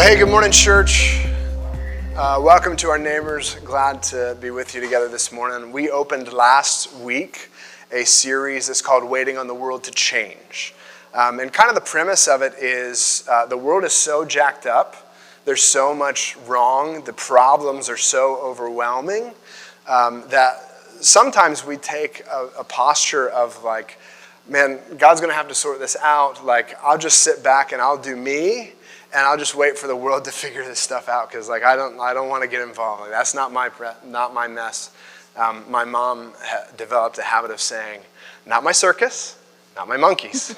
Hey, good morning, church. Welcome to our neighbors. Glad to be with you together this morning. We opened last week a series that's called Waiting on the World to Change. And kind of the premise of it is the world is so jacked up. There's so much wrong. The problems are so overwhelming that sometimes we take a posture of like, man, God's going to have to sort this out. Like, I'll just sit back and I'll do me. And I'll just wait for the world to figure this stuff out because, like, I don't want to get involved. Like, that's not my mess. My mom developed a habit of saying, "Not my circus, not my monkeys."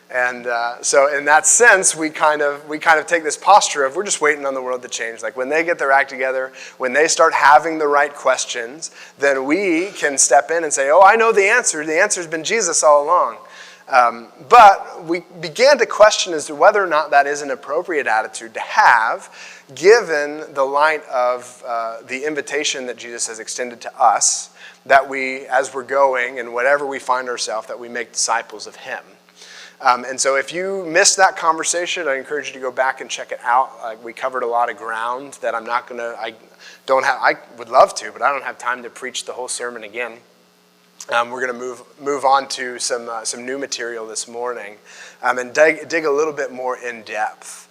And so, in that sense, we kind of take this posture of we're just waiting on the world to change. Like, when they get their act together, when they start having the right questions, then we can step in and say, "Oh, I know the answer. The answer's been Jesus all along." But we began to question as to whether or not that is an appropriate attitude to have, given the light of the invitation that Jesus has extended to us, that we, as we're going and whatever we find ourselves, that we make disciples of Him. And so if you missed that conversation, I encourage you to go back and check it out. We covered a lot of ground that I would love to, but I don't have time to preach the whole sermon again. We're going to move on to some new material this morning and dig a little bit more in depth.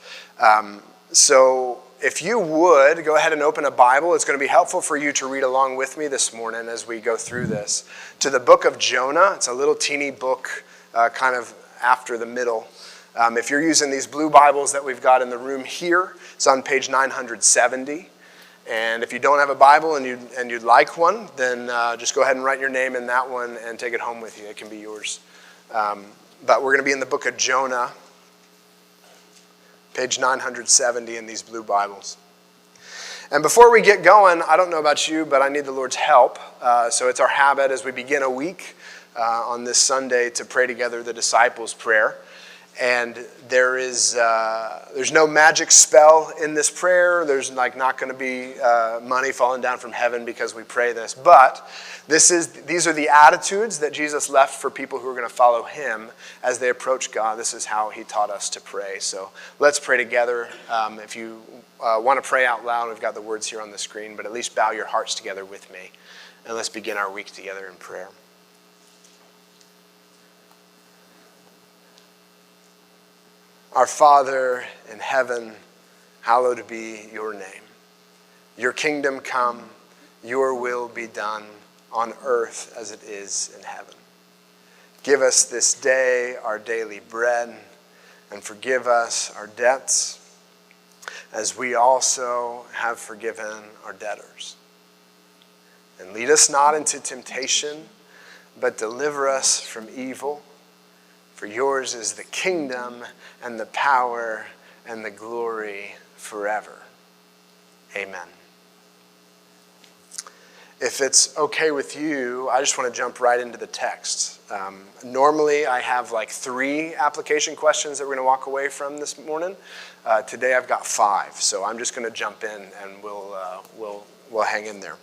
So if you would, go ahead and open a Bible. It's going to be helpful for you to read along with me this morning as we go through this. To the book of Jonah. It's a little teeny book kind of after the middle. If you're using these blue Bibles that we've got in the room here, it's on page 970. And if you don't have a Bible and you'd like one, then just go ahead and write your name in that one and take it home with you. It can be yours. But we're going to be in the book of Jonah, page 970 in these blue Bibles. And before we get going, I don't know about you, but I need the Lord's help. So it's our habit as we begin a week on this Sunday to pray together the disciples' prayer. And there's no magic spell in this prayer. There's not going to be money falling down from heaven because we pray this. But these are the attitudes that Jesus left for people who are going to follow Him as they approach God. This is how He taught us to pray. So let's pray together. If you want to pray out loud, we've got the words here on the screen, but at least bow your hearts together with me. And let's begin our week together in prayer. Our Father in heaven, hallowed be your name. Your kingdom come, your will be done on earth as it is in heaven. Give us this day our daily bread, and forgive us our debts, as we also have forgiven our debtors. And lead us not into temptation, but deliver us from evil. For yours is the kingdom and the power and the glory forever. Amen. If it's okay with you, I just want to jump right into the text. Normally, I have like 3 application questions that we're going to walk away from this morning. Today, I've got 5, so I'm just going to jump in and we'll hang in there.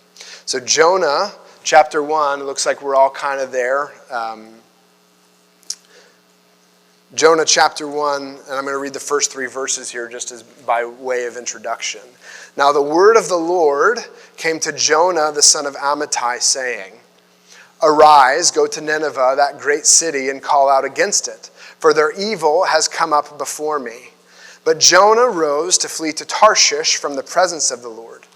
So Jonah, chapter 1, looks like we're all kind of there. Jonah chapter 1, and I'm going to read the first 3 verses here just as by way of introduction. Now the word of the Lord came to Jonah, the son of Amittai, saying, "Arise, go to Nineveh, that great city, and call out against it, for their evil has come up before me." But Jonah rose to flee to Tarshish from the presence of the Lord.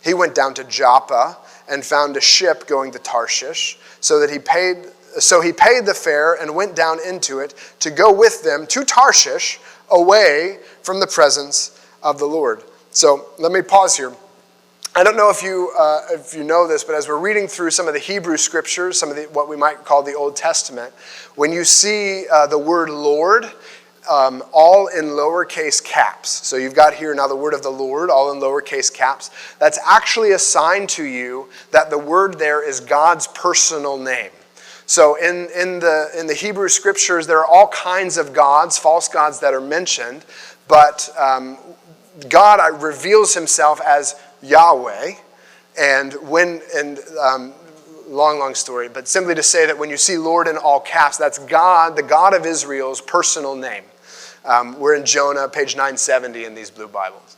He went down to Joppa and found a ship going to Tarshish, so he paid the fare and went down into it to go with them to Tarshish, away from the presence of the Lord. So let me pause here. I don't know if you know this, but as we're reading through some of the Hebrew scriptures, some of what we might call the Old Testament, when you see the word Lord, all in lowercase caps. So you've got here now the word of the Lord, all in lowercase caps. That's actually a sign to you that the word there is God's personal name. So in the Hebrew scriptures, there are all kinds of gods, false gods that are mentioned, but God reveals Himself as Yahweh, and long story, but simply to say that when you see Lord in all caps, that's God, the God of Israel's personal name. We're in Jonah, page 970 in these blue Bibles.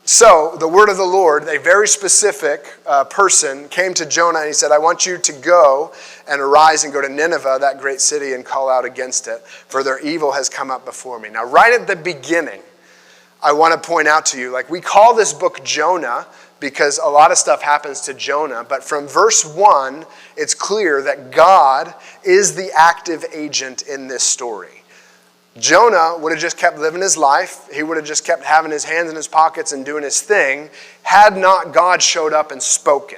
So the word of the Lord, a very specific person, came to Jonah and he said, I want you to go and arise and go to Nineveh, that great city, and call out against it, for their evil has come up before me. Now, right at the beginning, I want to point out to you, like, we call this book Jonah because a lot of stuff happens to Jonah, but from verse 1, it's clear that God is the active agent in this story. Jonah would have just kept living his life. He would have just kept having his hands in his pockets and doing his thing had not God showed up and spoken.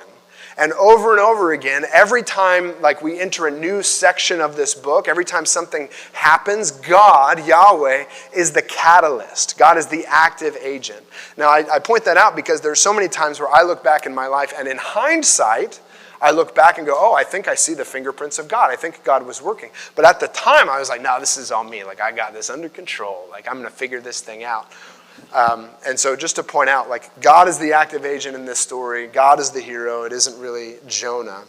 And over again, every time like we enter a new section of this book, every time something happens, God, Yahweh, is the catalyst. God is the active agent. Now, I point that out because there's so many times where I look back in my life and in hindsight, I look back and go, oh, I think I see the fingerprints of God. I think God was working. But at the time, I was like, no, this is all me. Like, I got this under control. Like, I'm going to figure this thing out. And so just to point out, like, God is the active agent in this story. God is the hero. It isn't really Jonah.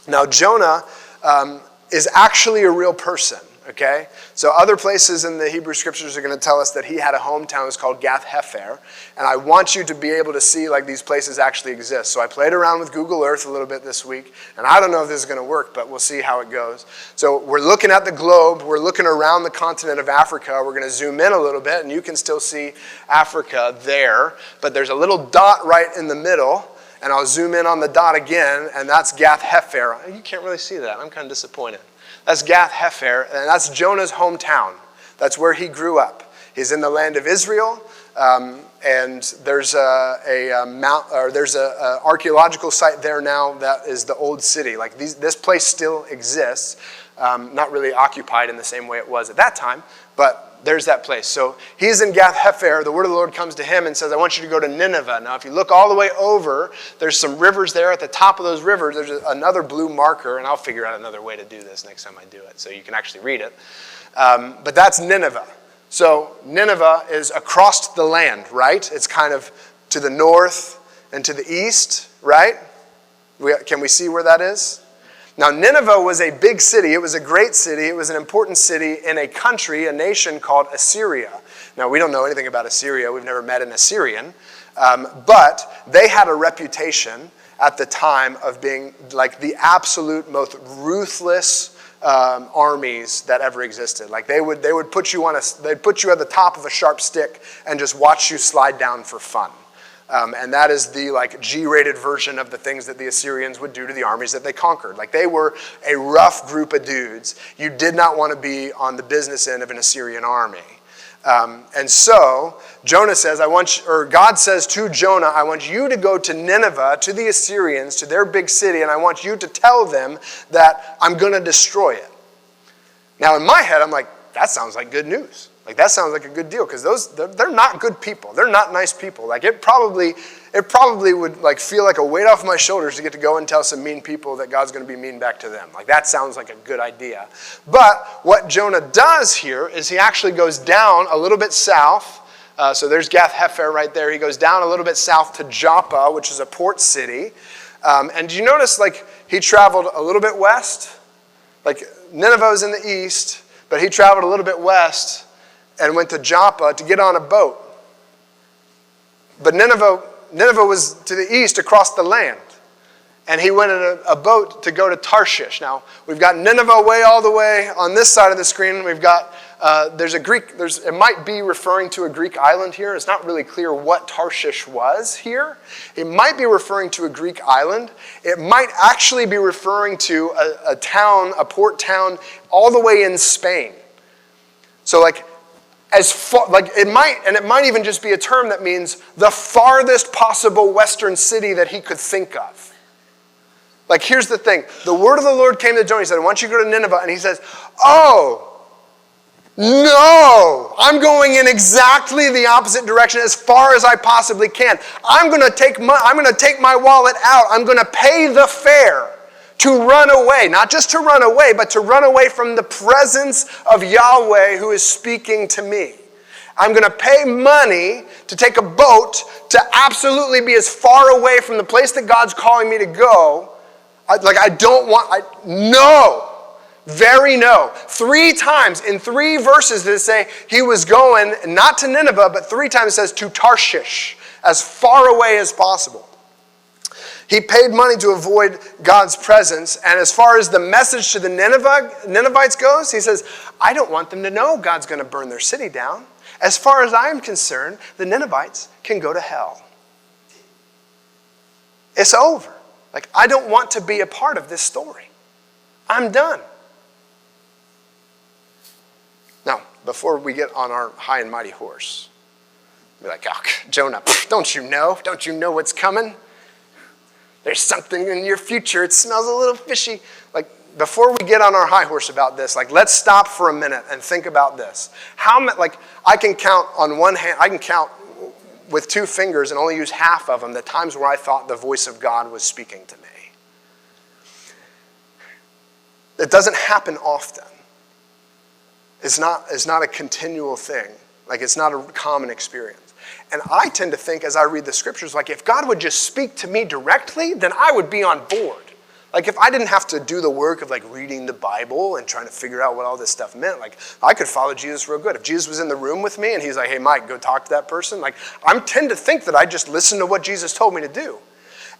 Now, Jonah is actually a real person. Okay? So other places in the Hebrew scriptures are going to tell us that he had a hometown. It's called Gath-Hepher. And I want you to be able to see like these places actually exist. So I played around with Google Earth a little bit this week. And I don't know if this is going to work, but we'll see how it goes. So we're looking at the globe. We're looking around the continent of Africa. We're going to zoom in a little bit. And you can still see Africa there. But there's a little dot right in the middle. And I'll zoom in on the dot again. And that's Gath-Hepher. You can't really see that. I'm kind of disappointed. That's Gath-Hepher, and that's Jonah's hometown. That's where he grew up. He's in the land of Israel, and there's an archaeological site there now that is the old city. Like this place still exists, not really occupied in the same way it was at that time, but there's that place. So he's in Gath-Hepher. The word of the Lord comes to him and says, I want you to go to Nineveh. Now, if you look all the way over, there's some rivers there. At the top of those rivers, there's another blue marker, and I'll figure out another way to do this next time I do it so you can actually read it. But that's Nineveh. So Nineveh is across the land, right? It's kind of to the north and to the east, right? Can we see where that is? Now, Nineveh was a big city. It was a great city. It was an important city in a country, a nation called Assyria. Now, we don't know anything about Assyria. We've never met an Assyrian. But they had a reputation at the time of being like the absolute most ruthless armies that ever existed. Like they would put you they'd put you at the top of a sharp stick and just watch you slide down for fun. And that is the like G-rated version of the things that the Assyrians would do to the armies that they conquered. Like they were a rough group of dudes. You did not want to be on the business end of an Assyrian army. And so Jonah says, God says to Jonah, I want you to go to Nineveh, to the Assyrians, to their big city, and I want you to tell them that I'm going to destroy it. Now in my head, I'm like, that sounds like good news. Like that sounds like a good deal because they're not good people. They're not nice people. Like it probably would like feel like a weight off my shoulders to get to go and tell some mean people that God's going to be mean back to them. Like that sounds like a good idea. But what Jonah does here is he actually goes down a little bit south. So there's Gath-Hepher right there. He goes down a little bit south to Joppa, which is a port city. And do you notice like he traveled a little bit west? Like Nineveh is in the east, but he traveled a little bit west and went to Joppa to get on a boat. But Nineveh was to the east across the land. And he went in a boat to go to Tarshish. Now, we've got Nineveh way all the way on this side of the screen. We've got, it might be referring to a Greek island here. It's not really clear what Tarshish was here. It might be referring to a Greek island. It might actually be referring to a port town all the way in Spain. So like, it might even just be a term that means the farthest possible western city that he could think of. Like, here's the thing. The word of the Lord came to Jonah. He said, I want you to go to Nineveh. And he says, oh, no, I'm going in exactly the opposite direction as far as I possibly can. I'm going to take my wallet out. I'm going to pay the fare to run away, not just to run away, but to run away from the presence of Yahweh who is speaking to me. I'm going to pay money to take a boat to absolutely be as far away from the place that God's calling me to go. No. Very no. 3 times in 3 verses did it say he was going not to Nineveh, but 3 times it says to Tarshish, as far away as possible. He paid money to avoid God's presence, and as far as the message to the Ninevites goes, he says, I don't want them to know God's going to burn their city down. As far as I'm concerned, the Ninevites can go to hell. It's over. Like, I don't want to be a part of this story. I'm done. Now, before we get on our high and mighty horse, be like, oh, Jonah, don't you know? Don't you know what's coming? There's something in your future. It smells a little fishy. Like, before we get on our high horse about this, like, let's stop for a minute and think about this. I can count on one hand, I can count with 2 fingers and only use half of them the times where I thought the voice of God was speaking to me. It doesn't happen often. It's not a continual thing. Like, it's not a common experience. And I tend to think, as I read the scriptures, like, if God would just speak to me directly, then I would be on board. Like, if I didn't have to do the work of, like, reading the Bible and trying to figure out what all this stuff meant, like, I could follow Jesus real good. If Jesus was in the room with me and he's like, hey, Mike, go talk to that person, like, I tend to think that I just listen to what Jesus told me to do.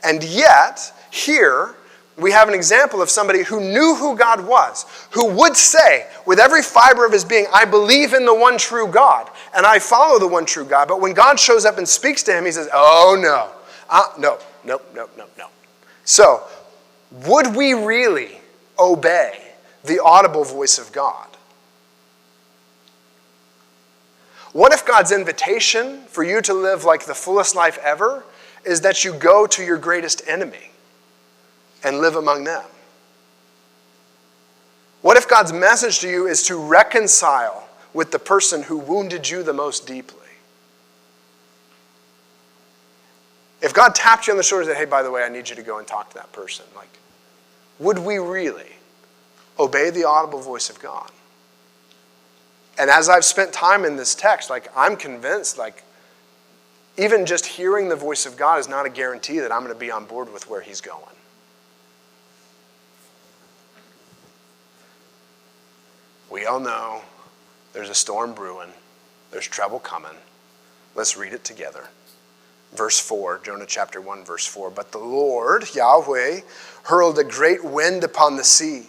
And yet, here, we have an example of somebody who knew who God was, who would say, with every fiber of his being, I believe in the one true God, and I follow the one true God. But when God shows up and speaks to him, he says, oh, no. No. So, would we really obey the audible voice of God? What if God's invitation for you to live like the fullest life ever is that you go to your greatest enemy and live among them? What if God's message to you is to reconcile with the person who wounded you the most deeply? If God tapped you on the shoulder and said, hey, by the way, I need you to go and talk to that person, like, would we really obey the audible voice of God? And as I've spent time in this text, like, I'm convinced, like, even just hearing the voice of God is not a guarantee that I'm going to be on board with where he's going. We all know there's a storm brewing. There's trouble coming. Let's read it together. Verse 4, Jonah chapter 1, verse 4. But the Lord, Yahweh, hurled a great wind upon the sea,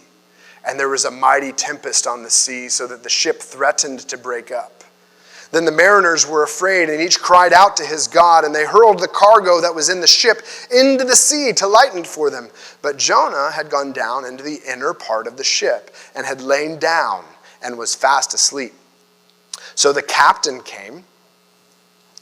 and there was a mighty tempest on the sea, so that the ship threatened to break up. Then the mariners were afraid, and each cried out to his God, and they hurled the cargo that was in the ship into the sea to lighten it for them. But Jonah had gone down into the inner part of the ship, and had lain down, and was fast asleep. So the captain came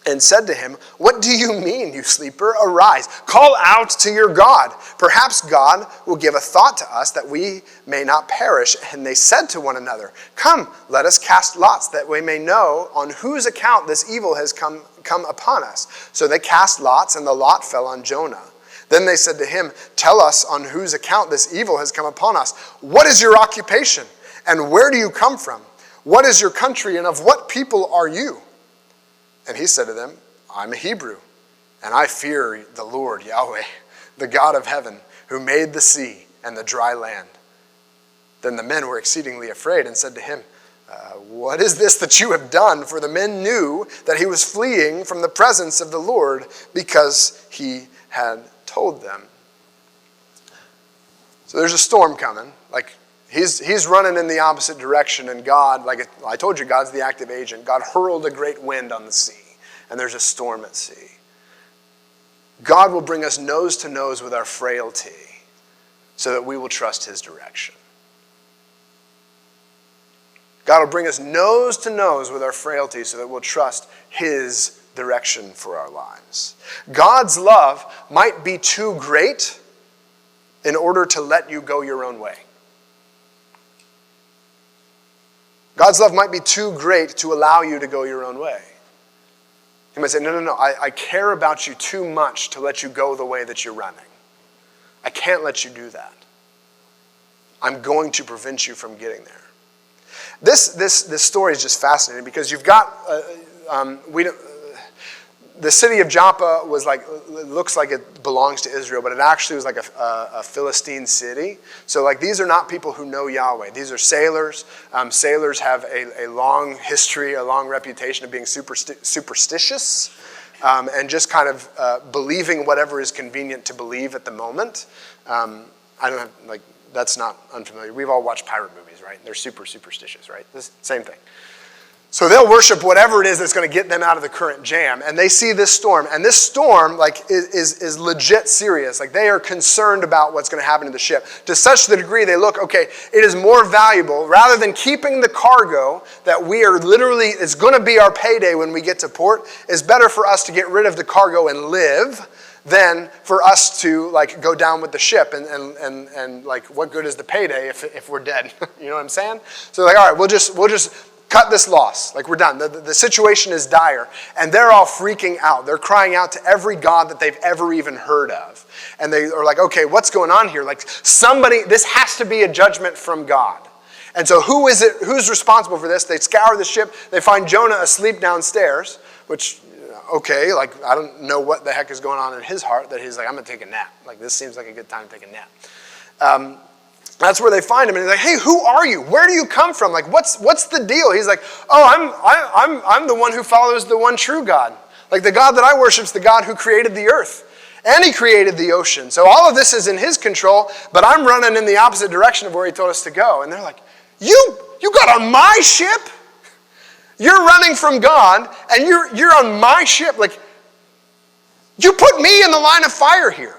and said to him, what do you mean, you sleeper? Arise, call out to your God. Perhaps God will give a thought to us that we may not perish. And they said to one another, come, let us cast lots that we may know on whose account this evil has come upon us. So they cast lots, and the lot fell on Jonah. Then they said to him, tell us on whose account this evil has come upon us. What is your occupation? And where do you come from? What is your country, and of what people are you? And he said to them, I'm a Hebrew, and I fear the Lord, Yahweh, the God of heaven, who made the sea and the dry land. Then the men were exceedingly afraid and said to him, what is this that you have done? For the men knew that he was fleeing from the presence of the Lord, because he had told them. So there's a storm coming. Like, He's running in the opposite direction, and God, like I told you, God's the active agent. God hurled a great wind on the sea, and there's a storm at sea. God will bring us nose to nose with our frailty so that we will trust his direction. God will bring us nose to nose with our frailty so that we'll trust his direction for our lives. God's love might be too great in order to let you go your own way. God's love might be too great to allow you to go your own way. He might say, no, I care about you too much to let you go the way that you're running. I can't let you do that. I'm going to prevent you from getting there. This story is just fascinating because you've got, the city of Joppa was like, it looks like it belongs to Israel, but it actually was like a Philistine city. So like these are not people who know Yahweh. These are sailors. Sailors have a long history, a long reputation of being superstitious and just kind of believing whatever is convenient to believe at the moment. I don't have, like, that's not unfamiliar. We've all watched pirate movies, right? They're super superstitious, right? Same thing. So they'll worship whatever it is that's going to get them out of the current jam. And they see this storm. And this storm, like, is legit serious. Like, they are concerned about what's going to happen to the ship. To such the degree they look, okay, it is more valuable, rather than keeping the cargo that we are literally, it's going to be our payday when we get to port, it's better for us to get rid of the cargo and live than for us to, like, go down with the ship. And like, what good is the payday if we're dead? You know what I'm saying? So like, all right, we'll just cut this loss. Like, we're done. The situation is dire. And they're all freaking out. They're crying out to every god that they've ever even heard of. And they are like, okay, what's going on here? Like, this has to be a judgment from God. And so who's responsible for this? They scour the ship. They find Jonah asleep downstairs, which, okay, like, I don't know what the heck is going on in his heart that he's like, I'm going to take a nap. Like, this seems like a good time to take a nap. That's where they find him, and he's like, "Hey, who are you? Where do you come from? Like, what's the deal?" He's like, "Oh, I'm the one who follows the one true God. Like, the God that I worship is the God who created the earth, and He created the ocean. So all of this is in His control. But I'm running in the opposite direction of where He told us to go." And they're like, "You got on my ship? You're running from God, and you're on my ship. Like, you put me in the line of fire here."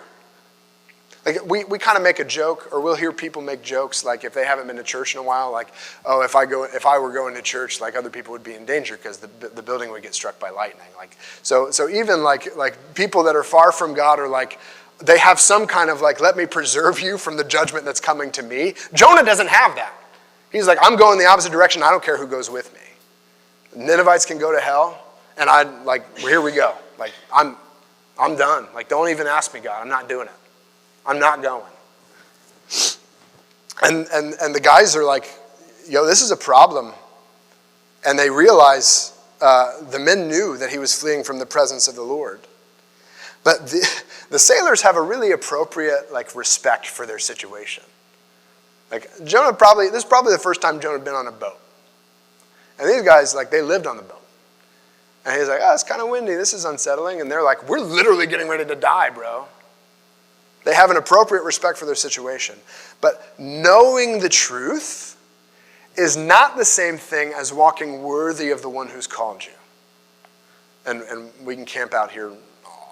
Like, we kind of make a joke, or we'll hear people make jokes, like, if they haven't been to church in a while, like, oh, if I were going to church, like, other people would be in danger because the building would get struck by lightning. Like, so even like people that are far from God are like, they have some kind of like, let me preserve you from the judgment that's coming to me. Jonah doesn't have that. He's like, I'm going the opposite direction. I don't care who goes with me. Ninevites can go to hell, and here we go. Like, I'm done. Like, don't even ask me, God. I'm not doing it. I'm not going. And the guys are like, yo, this is a problem. And they realize, the men knew that he was fleeing from the presence of the Lord. But the sailors have a really appropriate, like, respect for their situation. Like, Jonah this is probably the first time Jonah had been on a boat. And these guys, like, they lived on the boat. And he's like, oh, it's kind of windy. This is unsettling. And they're like, we're literally getting ready to die, bro. They have an appropriate respect for their situation. But knowing the truth is not the same thing as walking worthy of the one who's called you. And we can camp out here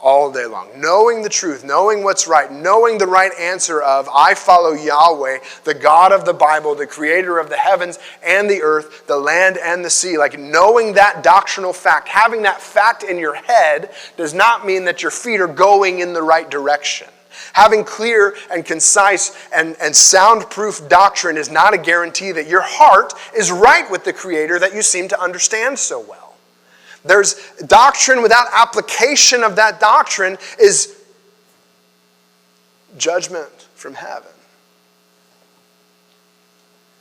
all day long. Knowing the truth, knowing what's right, knowing the right answer of, I follow Yahweh, the God of the Bible, the creator of the heavens and the earth, the land and the sea. Like, knowing that doctrinal fact, having that fact in your head does not mean that your feet are going in the right direction. Having clear and concise and soundproof doctrine is not a guarantee that your heart is right with the Creator that you seem to understand so well. There's doctrine without application of that doctrine is judgment from heaven.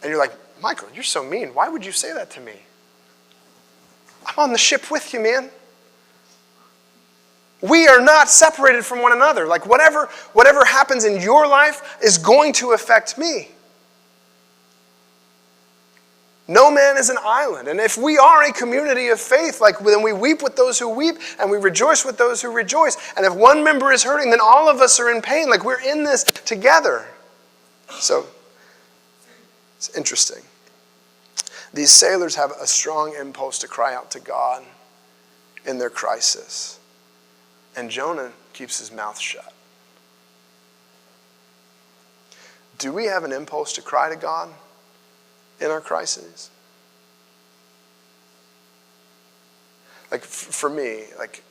And you're like, Michael, you're so mean. Why would you say that to me? I'm on the ship with you, man. We are not separated from one another. Like, whatever happens in your life is going to affect me. No man is an island. And if we are a community of faith, like, then we weep with those who weep and we rejoice with those who rejoice. And if one member is hurting, then all of us are in pain. Like, we're in this together. So, it's interesting. These sailors have a strong impulse to cry out to God in their crisis. And Jonah keeps his mouth shut. Do we have an impulse to cry to God in our crises? Like, for me, like,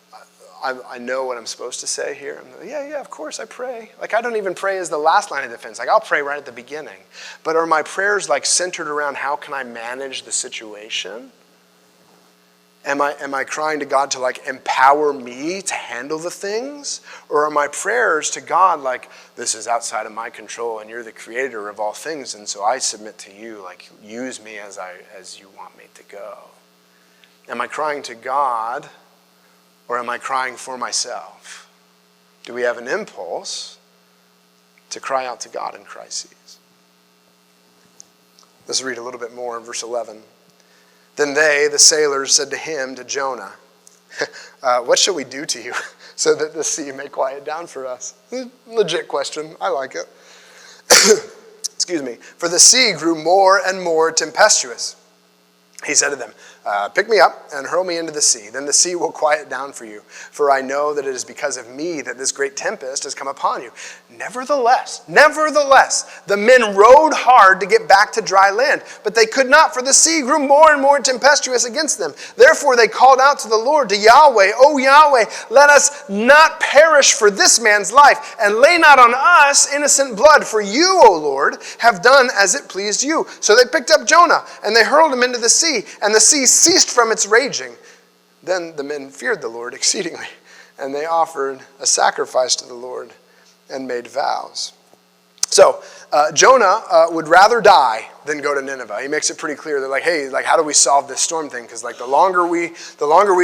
I know what I'm supposed to say here. I'm like, yeah, of course I pray. Like, I don't even pray as the last line of defense. Like, I'll pray right at the beginning. But are my prayers, like, centered around how can I manage the situation? Am I crying to God to, like, empower me to handle the things? Or are my prayers to God like, this is outside of my control and you're the creator of all things, and so I submit to you, like, use me as you want me to go? Am I crying to God Or am I crying for myself? Do we have an impulse to cry out to God in crises? Let's read a little bit more in verse 11. Then they, the sailors, said to him, to Jonah, what shall we do to you so that the sea may quiet down for us? Legit question. I like it. Excuse me. For the sea grew more and more tempestuous. He said to them, pick me up and hurl me into the sea. Then the sea will quiet down for you. For I know that it is because of me that this great tempest has come upon you. Nevertheless, the men rowed hard to get back to dry land. But they could not, for the sea grew more and more tempestuous against them. Therefore they called out to the Lord, to Yahweh, O Yahweh, let us not perish for this man's life, and lay not on us innocent blood. For you, O Lord, have done as it pleased you. So they picked up Jonah, and they hurled him into the sea, and the sea ceased from its raging. Then the men feared the Lord exceedingly, and they offered a sacrifice to the Lord and made vows. So Jonah would rather die than go to Nineveh. He makes it pretty clear. They're like, hey, like, how do we solve this storm thing? Because like the longer we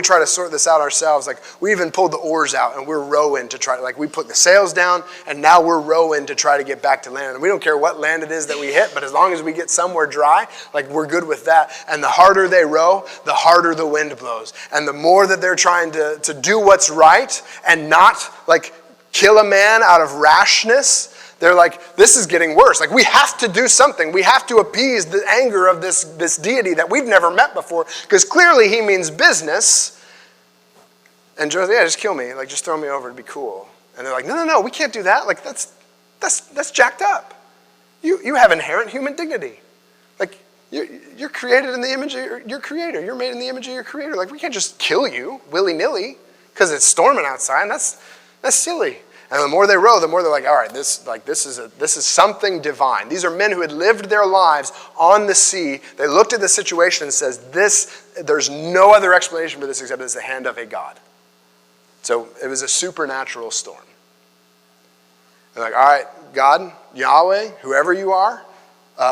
try to sort this out ourselves, like we even pulled the oars out and we're rowing to try, like we put the sails down and now we're rowing to try to get back to land. And we don't care what land it is that we hit, but as long as we get somewhere dry, like we're good with that. And the harder they row, the harder the wind blows. And the more that they're trying to do what's right and not like kill a man out of rashness, they're like, this is getting worse. Like, we have to do something. We have to appease the anger of this deity that we've never met before, because clearly he means business. And Jonah's like, yeah, just kill me. Like, just throw me over. It'd be cool. And they're like, no, we can't do that. Like, that's jacked up. You have inherent human dignity. Like, you're created in the image of your creator. You're made in the image of your creator. Like, we can't just kill you willy-nilly because it's storming outside. And that's silly. And the more they row, the more they're like, all right, this is something divine. These are men who had lived their lives on the sea. They looked at the situation and says, there's no other explanation for this except it's the hand of a God. So it was a supernatural storm. They're like, all right, God, Yahweh, whoever you are,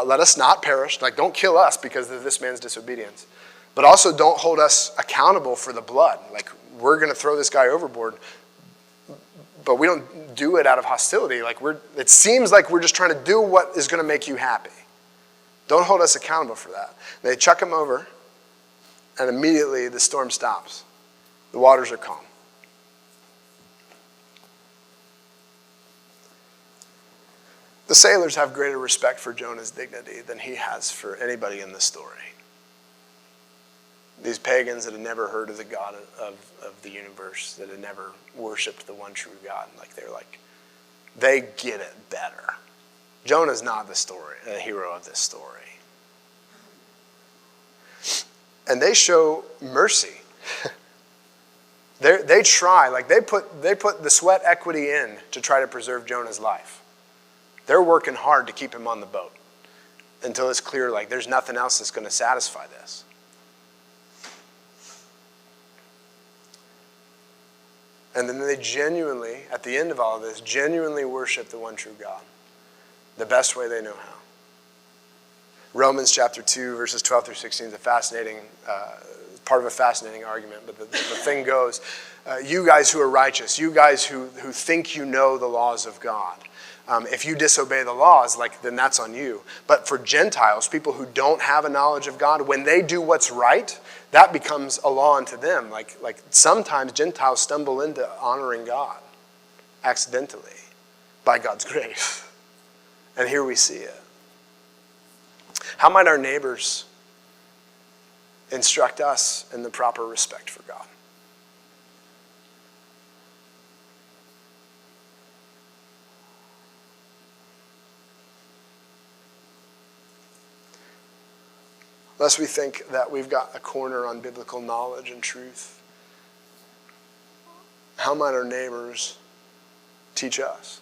let us not perish. Like, don't kill us because of this man's disobedience. But also don't hold us accountable for the blood. Like, we're going to throw this guy overboard. But we don't do it out of hostility. Like it seems like we're just trying to do what is going to make you happy. Don't hold us accountable for that. They chuck him over, and immediately the storm stops. The waters are calm. The sailors have greater respect for Jonah's dignity than he has for anybody in the story. These pagans that had never heard of the God of the universe, that had never worshipped the one true God, they get it better. Jonah's not the hero of this story. And they show mercy. They try, they put the sweat equity in to try to preserve Jonah's life. They're working hard to keep him on the boat until it's clear, there's nothing else that's going to satisfy this. And then they genuinely, at the end of all of this, genuinely worship the one true God, the best way they know how. Romans chapter 2, verses 12 through 16 is a fascinating, part of a fascinating argument. But the thing goes, you guys who are righteous, you guys who think you know the laws of God, if you disobey the laws, then that's on you. But for Gentiles, people who don't have a knowledge of God, when they do what's right, that becomes a law unto them. Sometimes Gentiles stumble into honoring God accidentally by God's grace. And here we see it. How might our neighbors instruct us in the proper respect for God? Lest we think that we've got a corner on biblical knowledge and truth. How might our neighbors teach us?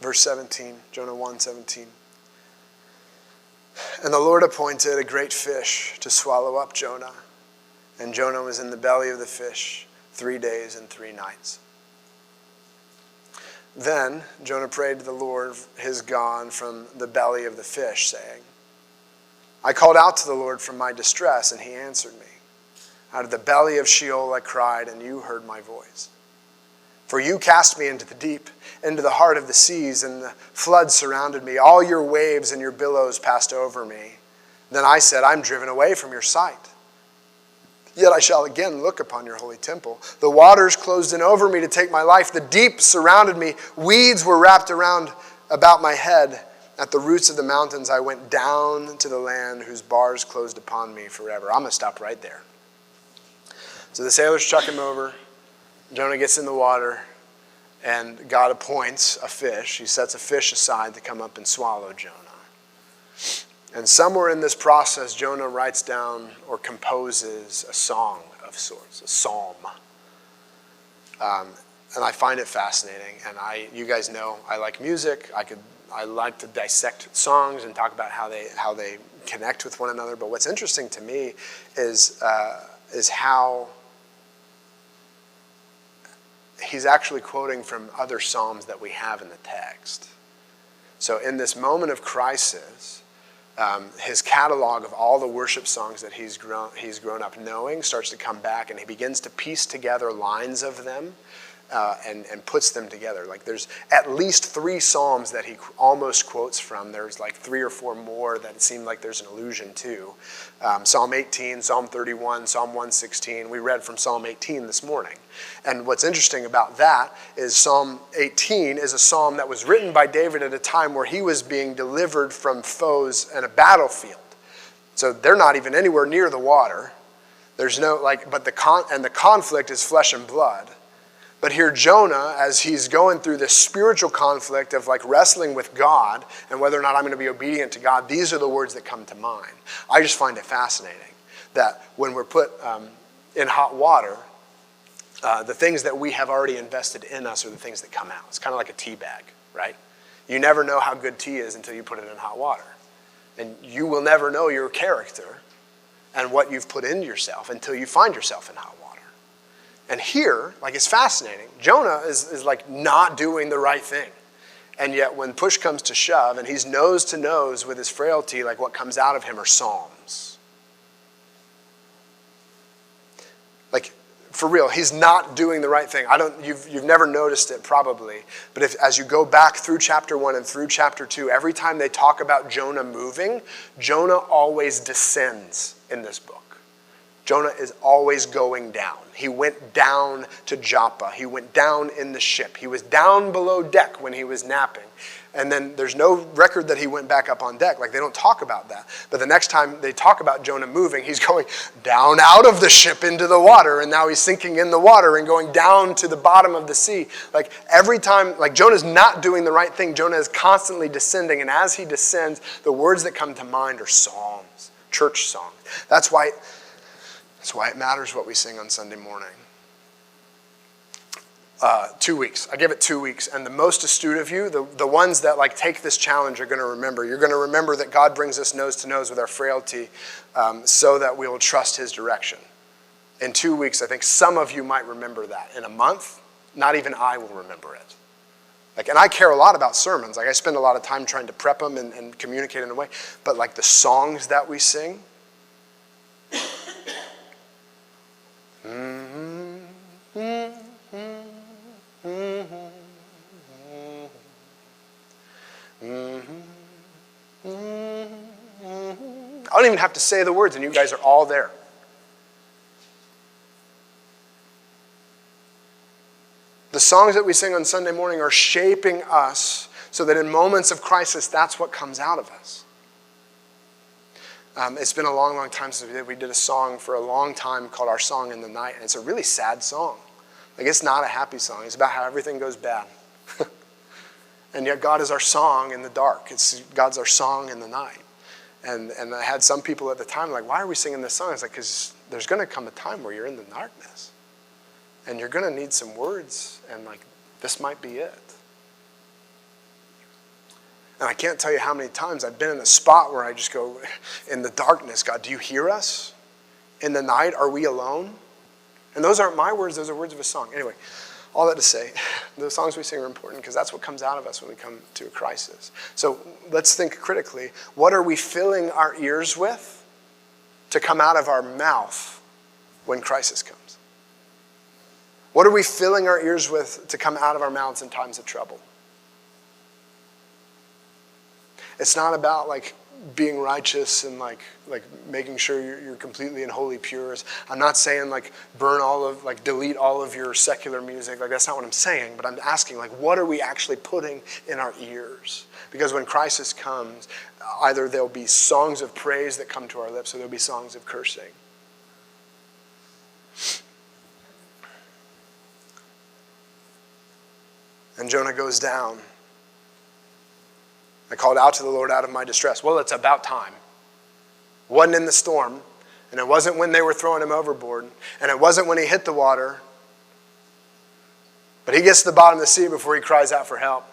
Verse 17, Jonah 1:17. And the Lord appointed a great fish to swallow up Jonah. And Jonah was in the belly of the fish 3 days and 3 nights. Then Jonah prayed to the Lord his God from the belly of the fish, saying, I called out to the Lord from my distress, and he answered me. Out of the belly of Sheol I cried, and you heard my voice. For you cast me into the deep, into the heart of the seas, and the flood surrounded me. All your waves and your billows passed over me. Then I said, I'm driven away from your sight. Yet I shall again look upon your holy temple. The waters closed in over me to take my life. The deep surrounded me. Weeds were wrapped around about my head. At the roots of the mountains I went down to the land whose bars closed upon me forever. I'm going to stop right there. So the sailors chuck him over. Jonah gets in the water, and God appoints a fish. He sets a fish aside to come up and swallow Jonah. And somewhere in this process, Jonah writes down or composes a song of sorts, a psalm. And I find it fascinating. And you guys know I like music. I like to dissect songs and talk about how they connect with one another. But what's interesting to me is how he's actually quoting from other psalms that we have in the text. So in this moment of crisis, his catalog of all the worship songs that he's grown up knowing starts to come back, and he begins to piece together lines of them and puts them together. Like there's at least 3 psalms that he almost quotes from. There's like 3 or 4 more that it seemed like there's an allusion to. Psalm 18, Psalm 31, Psalm 116. We read from Psalm 18 this morning. And what's interesting about that is Psalm 18 is a psalm that was written by David at a time where he was being delivered from foes in a battlefield. So they're not even anywhere near the water. There's no but the conflict is flesh and blood. But here Jonah, as he's going through this spiritual conflict of wrestling with God and whether or not I'm going to be obedient to God, these are the words that come to mind. I just find it fascinating that when we're put in hot water, the things that we have already invested in us are the things that come out. It's kind of like a tea bag, right? You never know how good tea is until you put it in hot water. And you will never know your character and what you've put into yourself until you find yourself in hot water. And here, it's fascinating. Jonah is not doing the right thing. And yet when push comes to shove and he's nose to nose with his frailty, what comes out of him are psalms. For real, he's not doing the right thing. You've never noticed it probably, but as you go back through chapter 1 and through chapter 2, every time they talk about Jonah moving, Jonah always descends in this book. Jonah is always going down. He went down to Joppa. He went down in the ship. He was down below deck when he was napping. And then there's no record that he went back up on deck. They don't talk about that. But the next time they talk about Jonah moving, he's going down out of the ship into the water. And now he's sinking in the water and going down to the bottom of the sea. Every time, Jonah's not doing the right thing. Jonah is constantly descending. And as he descends, the words that come to mind are psalms, church songs. That's why it matters what we sing on Sunday morning. 2 weeks. I give it 2 weeks. And the most astute of you, the ones that take this challenge are going to remember. You're going to remember that God brings us nose to nose with our frailty so that we will trust his direction. In 2 weeks, I think some of you might remember that. In a month, not even I will remember it. And I care a lot about sermons. I spend a lot of time trying to prep them and communicate in a way. But the songs that we sing, I don't even have to say the words, and you guys are all there. The songs that we sing on Sunday morning are shaping us so that in moments of crisis, that's what comes out of us. It's been a long, long time since we did a song for a long time called Our Song in the Night, and it's a really sad song. It's not a happy song. It's about how everything goes bad. And yet God is our song in the dark. God's our song in the night. And I had some people at the time why are we singing this song? It's because there's going to come a time where you're in the darkness. And you're going to need some words, and this might be it. And I can't tell you how many times I've been in a spot where I just go, in the darkness, God, do you hear us? In the night, are we alone? And those aren't my words, those are words of a song. Anyway, All that to say, the songs we sing are important because that's what comes out of us when we come to a crisis. So let's think critically. What are we filling our ears with to come out of our mouth when crisis comes? What are we filling our ears with to come out of our mouths in times of trouble? It's not about being righteous and making sure you're completely and wholly pure. I'm not saying delete all of your secular music. That's not what I'm saying. But I'm asking what are we actually putting in our ears? Because when crisis comes, either there'll be songs of praise that come to our lips or there'll be songs of cursing. And Jonah goes down. I called out to the Lord out of my distress. Well, it's about time. It wasn't in the storm, and it wasn't when they were throwing him overboard, and it wasn't when he hit the water. But he gets to the bottom of the sea before he cries out for help.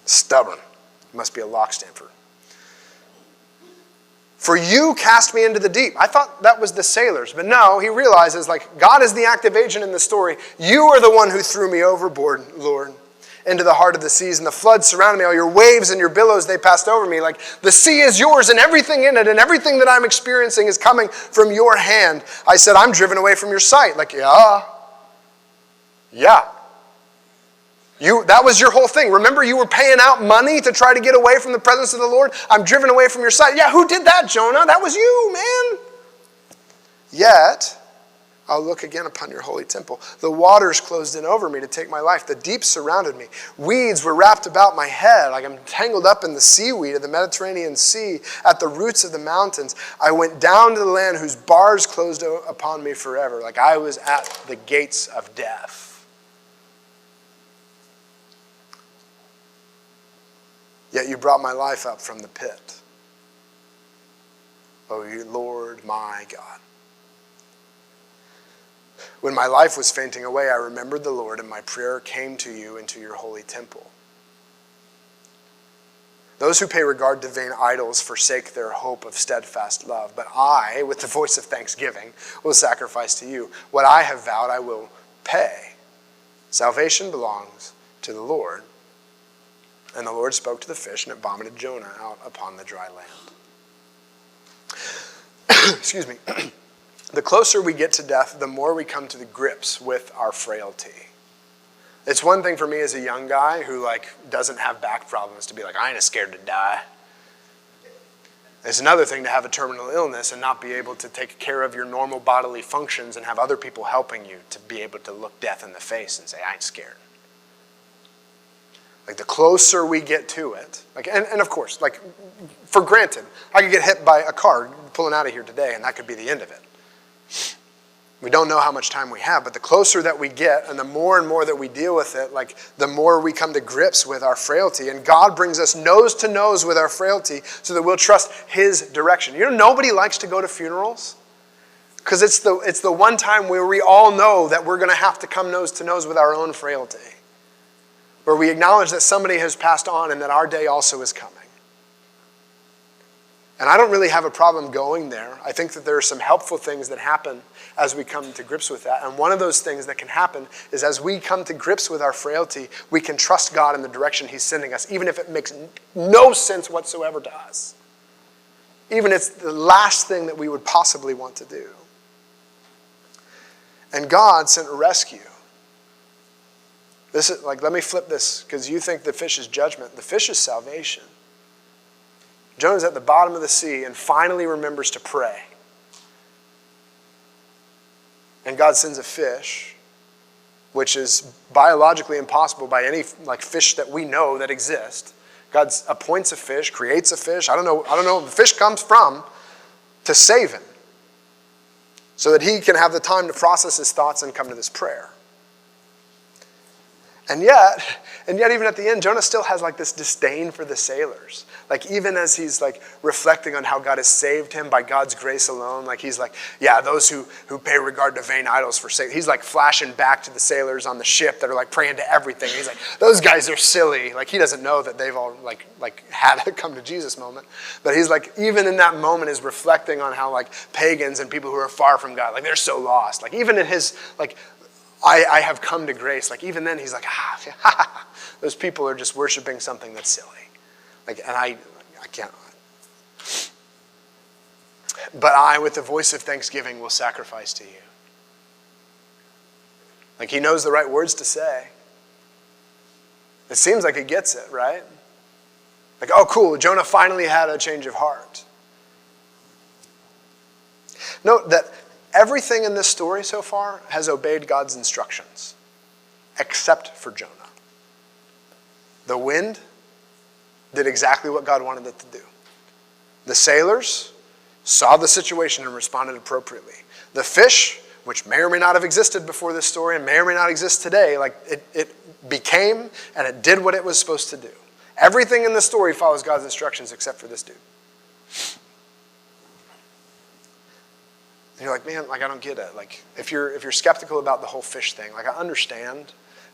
Stubborn. He must be a Lockstampfor. For you cast me into the deep. I thought that was the sailors, but no, he realizes God is the active agent in the story. You are the one who threw me overboard, Lord, into the heart of the seas, and the floods surrounded me. All your waves and your billows, they passed over me. The sea is yours and everything in it, and everything that I'm experiencing is coming from your hand. I said, I'm driven away from your sight. Yeah. That was your whole thing. Remember, you were paying out money to try to get away from the presence of the Lord? I'm driven away from your sight. Yeah, who did that, Jonah? That was you, man. Yet I'll look again upon your holy temple. The waters closed in over me to take my life. The deep surrounded me. Weeds were wrapped about my head. I'm tangled up in the seaweed of the Mediterranean Sea at the roots of the mountains. I went down to the land whose bars closed upon me forever. I was at the gates of death. Yet you brought my life up from the pit. Oh, you Lord, my God. When my life was fainting away, I remembered the Lord, and my prayer came to you into your holy temple. Those who pay regard to vain idols forsake their hope of steadfast love. But I, with the voice of thanksgiving, will sacrifice to you. What I have vowed, I will pay. Salvation belongs to the Lord. And the Lord spoke to the fish, and it vomited Jonah out upon the dry land. Excuse me. The closer we get to death, the more we come to the grips with our frailty. It's one thing for me as a young guy who doesn't have back problems to be I ain't scared to die. It's another thing to have a terminal illness and not be able to take care of your normal bodily functions and have other people helping you to be able to look death in the face and say, I ain't scared. The closer we get to it, and of course, for granted, I could get hit by a car pulling out of here today and that could be the end of it. We don't know how much time we have, but the closer that we get and the more and more that we deal with it, the more we come to grips with our frailty. And God brings us nose to nose with our frailty so that we'll trust his direction. Nobody likes to go to funerals because it's the one time where we all know that we're going to have to come nose to nose with our own frailty, where we acknowledge that somebody has passed on and that our day also is coming. And I don't really have a problem going there. I think that there are some helpful things that happen as we come to grips with that. And one of those things that can happen is as we come to grips with our frailty, we can trust God in the direction he's sending us, even if it makes no sense whatsoever to us. Even if it's the last thing that we would possibly want to do. And God sent a rescue. This is let me flip this, because you think the fish is judgment. The fish is salvation. Jonah's at the bottom of the sea and finally remembers to pray. And God sends a fish, which is biologically impossible by any fish that we know that exist. God appoints a fish, creates a fish. I don't know where the fish comes from to save him, so that he can have the time to process his thoughts and come to this prayer. And yet even at the end, Jonah still has this disdain for the sailors. Even as he's reflecting on how God has saved him by God's grace alone, he's yeah, those who pay regard to vain idols forsake. He's flashing back to the sailors on the ship that are praying to everything. He's those guys are silly. He doesn't know that they've all had a come to Jesus moment. But he's even in that moment is reflecting on how pagans and people who are far from God, they're so lost. Even in his I have come to grace. Like even then he's like, those people are just worshiping something that's silly. Like, and I can't. But I, with the voice of thanksgiving, will sacrifice to you. Like he knows the right words to say. It seems like he gets it, right? Like, oh, cool, Jonah finally had a change of heart. Note that everything in this story so far has obeyed God's instructions, except for Jonah. The wind did exactly what God wanted it to do. The sailors saw the situation and responded appropriately. The fish, which may or may not have existed before this story and may or may not exist today, like it became and it did what it was supposed to do. Everything in the story follows God's instructions except for this dude. And you're like, man, like I don't get it. Like if you're skeptical about the whole fish thing, like I understand.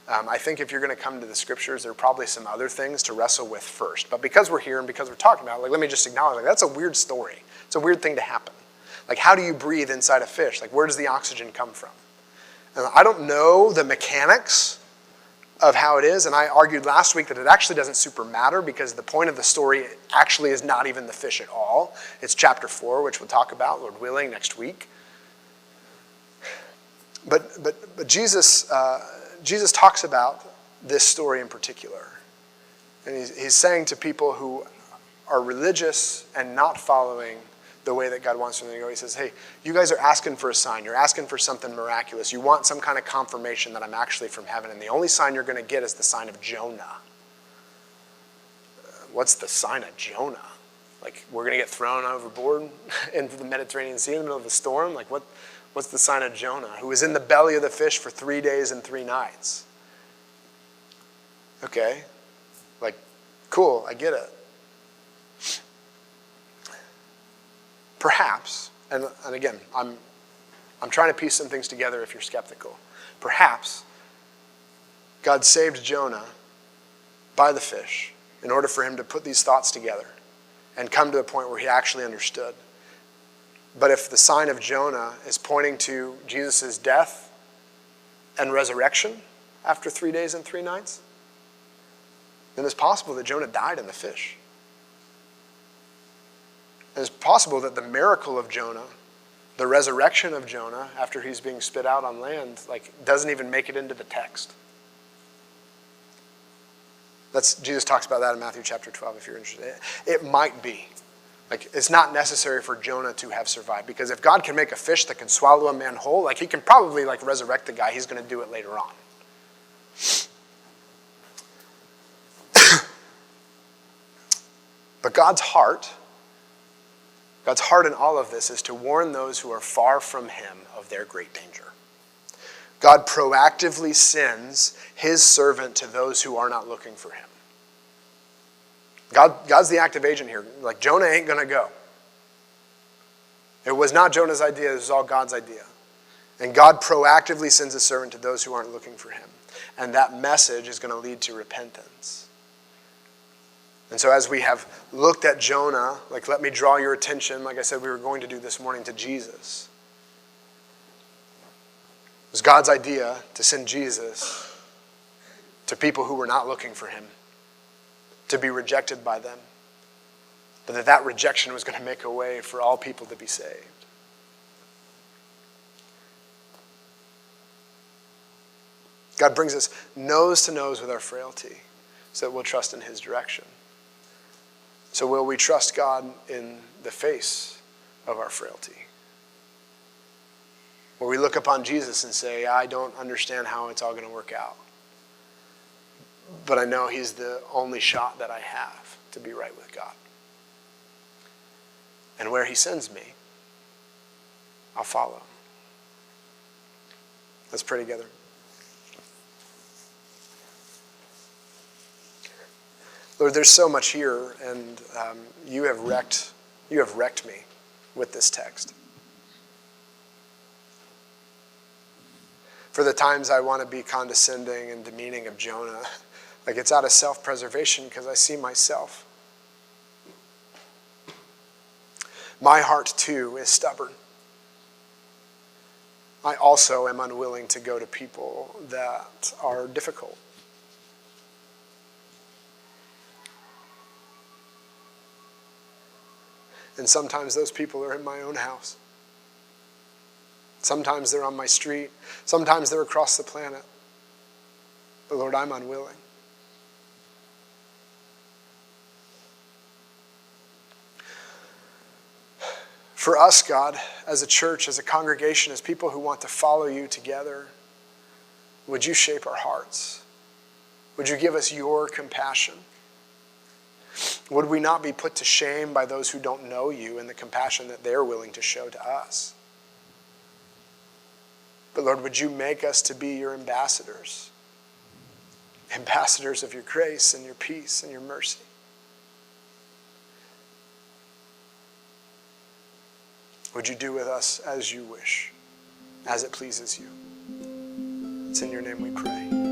I think if you're going to come to the scriptures, there are probably some other things to wrestle with first. But because we're here and because we're talking about it, like let me just acknowledge, like that's a weird story. It's a weird thing to happen. Like how do you breathe inside a fish? Like where does the oxygen come from? And I don't know the mechanics of how it is, and I argued last week that it actually doesn't super matter because the point of the story actually is not even the fish at all. It's chapter 4, which we'll talk about, Lord willing, next week. But Jesus talks about this story in particular. And he's saying to people who are religious and not following the way that God wants them to go, he says, hey, you guys are asking for a sign. You're asking for something miraculous. You want some kind of confirmation that I'm actually from heaven. And the only sign you're going to get is the sign of Jonah. What's the sign of Jonah? Like, we're going to get thrown overboard into the Mediterranean Sea in the middle of a storm? Like, what's the sign of Jonah, who was in the belly of the fish for 3 days and 3 nights? Okay. Like, cool, I get it. Perhaps, and again, I'm trying to piece some things together if you're skeptical. Perhaps God saved Jonah by the fish in order for him to put these thoughts together and come to a point where he actually understood. But if the sign of Jonah is pointing to Jesus' death and resurrection after 3 days and 3 nights, then it's possible that Jonah died in the fish. And it's possible that the miracle of Jonah, the resurrection of Jonah after he's being spit out on land, like doesn't even make it into the text. Jesus talks about that in Matthew chapter 12 if you're interested. It might be. Like it's not necessary for Jonah to have survived, because if God can make a fish that can swallow a man whole, like he can probably like resurrect the guy. He's going to do it later on. But God's heart in all of this is to warn those who are far from him of their great danger. God proactively sends his servant to those who are not looking for him. God's the active agent here. Like Jonah ain't going to go. It was not Jonah's idea. It was all God's idea. And God proactively sends a servant to those who aren't looking for him. And that message is going to lead to repentance. And so as we have looked at Jonah, like let me draw your attention, like I said we were going to do this morning, to Jesus. It was God's idea to send Jesus to people who were not looking for him, to be rejected by them, but that rejection was going to make a way for all people to be saved. God brings us nose to nose with our frailty so that we'll trust in his direction. So will we trust God in the face of our frailty? Will we look upon Jesus and say, I don't understand how it's all going to work out, but I know he's the only shot that I have to be right with God. And where he sends me, I'll follow. Let's pray together. Lord, there's so much here, and you have wrecked me with this text. For the times I want to be condescending and demeaning of Jonah, like it's out of self-preservation because I see myself. My heart too is stubborn. I also am unwilling to go to people that are difficult. And sometimes those people are in my own house. Sometimes they're on my street. Sometimes they're across the planet. But Lord, I'm unwilling. For us, God, as a church, as a congregation, as people who want to follow you together, would you shape our hearts? Would you give us your compassion? Would we not be put to shame by those who don't know you and the compassion that they're willing to show to us? But Lord, would you make us to be your ambassadors? Ambassadors of your grace and your peace and your mercy. Would you do with us as you wish, as it pleases you? It's in your name we pray.